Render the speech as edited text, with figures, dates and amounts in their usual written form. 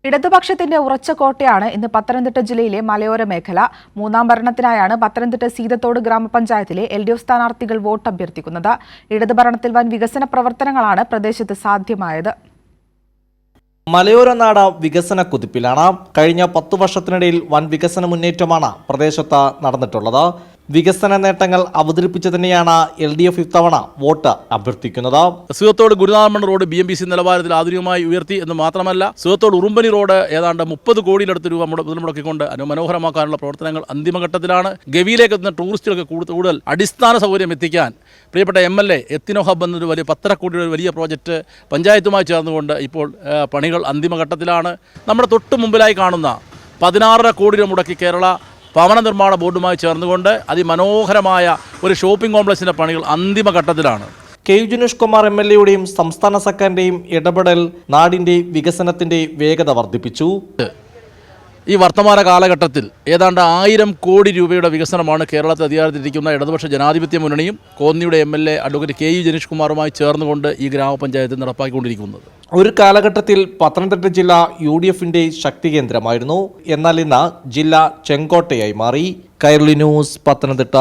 ഇടതുപക്ഷത്തിന്റെ ഉറച്ച കോട്ടയാണ് ഇന്ന് പത്തനംതിട്ട ജില്ലയിലെ മലയോര മേഖല. മൂന്നാം ഭരണത്തിനായാണ് പത്തനംതിട്ട സീതത്തോട് ഗ്രാമപഞ്ചായത്തിലെ LDF സ്ഥാനാർത്ഥികൾ വോട്ട് അഭ്യർത്ഥിക്കുന്നത്. ഇടതു ഭരണത്തിൽ വൻ വികസന പ്രവർത്തനങ്ങളാണ് പ്രദേശത്ത് സാധ്യമായത്. മലയോര നാട് വികസന കുതിപ്പിലാണ്. കഴിഞ്ഞ 10 വർഷത്തിനിടയിൽ വൻ വികസന മുന്നേറ്റമാണ് പ്രദേശത്ത് നടന്നിട്ടുള്ളത്. വികസന നേട്ടങ്ങൾ അവതരിപ്പിച്ചു തന്നെയാണ് LDF ഇത്തവണ വോട്ട് അഭ്യർത്ഥിക്കുന്നത്. സീതത്തോട് ഗുരുനാഥമൺ റോഡ് BMBC നിലവാരത്തിൽ ആധുനികമായി ഉയർത്തി എന്ന് മാത്രമല്ല, സീതത്തോട് ഉറുമ്പനി റോഡ് ഏതാണ്ട് 30 കോടിയിലടുത്ത് രൂപ മുതൽമുടക്കിക്കൊണ്ട് മനോഹരമാക്കാനുള്ള പ്രവർത്തനങ്ങൾ അന്തിമഘട്ടത്തിലാണ്. ഗവിയിലേക്ക് എത്തുന്ന ടൂറിസ്റ്റുകൾക്ക് കൂടുതൽ അടിസ്ഥാന സൗകര്യം എത്തിക്കാൻ പ്രിയപ്പെട്ട MLA എത്തിനോ ഹബ് എന്നൊരു വലിയ 10 കോടിയുടെ വലിയ പ്രോജക്റ്റ് പഞ്ചായത്തുമായി ചേർന്നുകൊണ്ട് ഇപ്പോൾ പണികൾ അന്തിമഘട്ടത്തിലാണ്. നമ്മുടെ തൊട്ട് മുമ്പിലായി കാണുന്ന 16.5 കോടി രൂപ മുടക്കി കേരള ഭവന നിർമ്മാണ ബോർഡുമായി ചേർന്നുകൊണ്ട് അതിമനോഹരമായ ഒരു ഷോപ്പിംഗ് കോംപ്ലക്സിൻ്റെ പണികൾ അന്തിമഘട്ടത്തിലാണ്. KU ജിനേഷ് കുമാർ MLAയുടെയും സംസ്ഥാന സർക്കാരിൻ്റെയും ഇടപെടൽ നാടിൻ്റെ വികസനത്തിൻ്റെ വേഗത വർദ്ധിപ്പിച്ചു. ഈ വർത്തമാന കാലഘട്ടത്തിൽ ഏതാണ്ട് 1000 കോടി രൂപയുടെ വികസനമാണ് കേരളത്തിൽ അധികാരത്തിലിരിക്കുന്ന ഇടതുപക്ഷ ജനാധിപത്യ മുന്നണിയും കോന്നിയുടെ MLA അഡ്വക്കേറ്റ് KU ജിനേഷ് കുമാറുമായി ചേർന്നുകൊണ്ട് ഈ ഗ്രാമപഞ്ചായത്ത് നടപ്പാക്കിക്കൊണ്ടിരിക്കുന്നത്. ഒരു കാലഘട്ടത്തിൽ പത്തനംതിട്ട ജില്ല UDFന്റെ ശക്തി കേന്ദ്രമായിരുന്നു. എന്നാൽ ഇന്ന് ജില്ല ചെങ്കോട്ടയായി മാറി. കൈരളി ന്യൂസ്, പത്തനംതിട്ട.